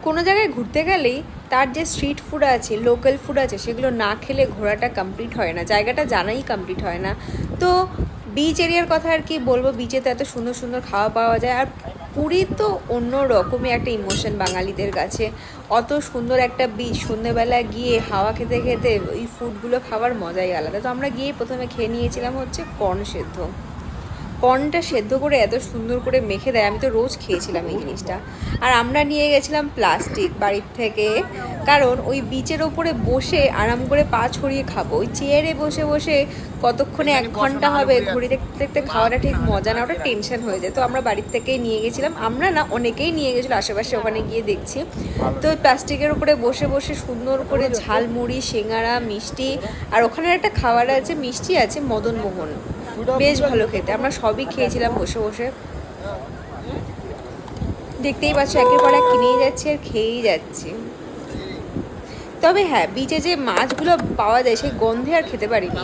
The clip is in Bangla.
কোনো জায়গায় ঘুরতে গেলেই তার যে স্ট্রিট ফুড আছে, লোকাল ফুড আছে, সেগুলো না খেলে ঘোরাটা কমপ্লিট হয় না, জায়গাটা জানাই কমপ্লিট হয় না। তো বিচ এরিয়ার কথা আর কি বলবো, বিচে তো এত সুন্দর সুন্দর খাওয়া পাওয়া যায়। আর পুরী তো অন্য রকমই একটা ইমোশন বাঙালিদের কাছে। অত সুন্দর একটা বিচ, সন্ধ্যেবেলা গিয়ে হাওয়া খেতে খেতে ওই ফুডগুলো খাওয়ার মজাই আলাদা। তো আমরা গিয়ে প্রথমে খেয়ে নিয়েছিলাম হচ্ছে কর্ন সেদ্ধ। কর্নটা সেদ্ধ করে এত সুন্দর করে মেখে দেয়, আমি তো রোজ খেয়েছিলাম এই জিনিসটা। আর আমরা নিয়ে গেছিলাম প্লাস্টিক বাড়ির থেকে, কারণ ওই বিচের ওপরে বসে আরাম করে পা ছড়িয়ে খাবো, ওই চেয়ারে বসে বসে কতক্ষণে 1 ঘন্টা হবে ঘড়ি দেখতে দেখতে খাওয়াটা ঠিক মজা না, ওটা টেনশন হয়ে যায়। তো আমরা বাড়ির থেকেই নিয়ে গেছিলাম, আমরা না অনেকেই নিয়ে গেছিলো আশেপাশে, ওখানে গিয়ে দেখছি। তো ওই প্লাস্টিকের উপরে বসে বসে সুন্দর করে ঝালমুড়ি, সিঙ্গারা, মিষ্টি, আর ওখানে একটা খাবার আছে, মিষ্টি আছে মদনমোহন, বেশ ভালো খেতে। আমরা সবই খেয়েছিলাম বসে বসে। দেখতেই পাচ্ছ একের পর এক কিনেই যাচ্ছে আর খেয়েই যাচ্ছি। তবে হ্যাঁ, বিচে যে মাছগুলো পাওয়া যায় সেই গন্ধে আর খেতে পারিনি।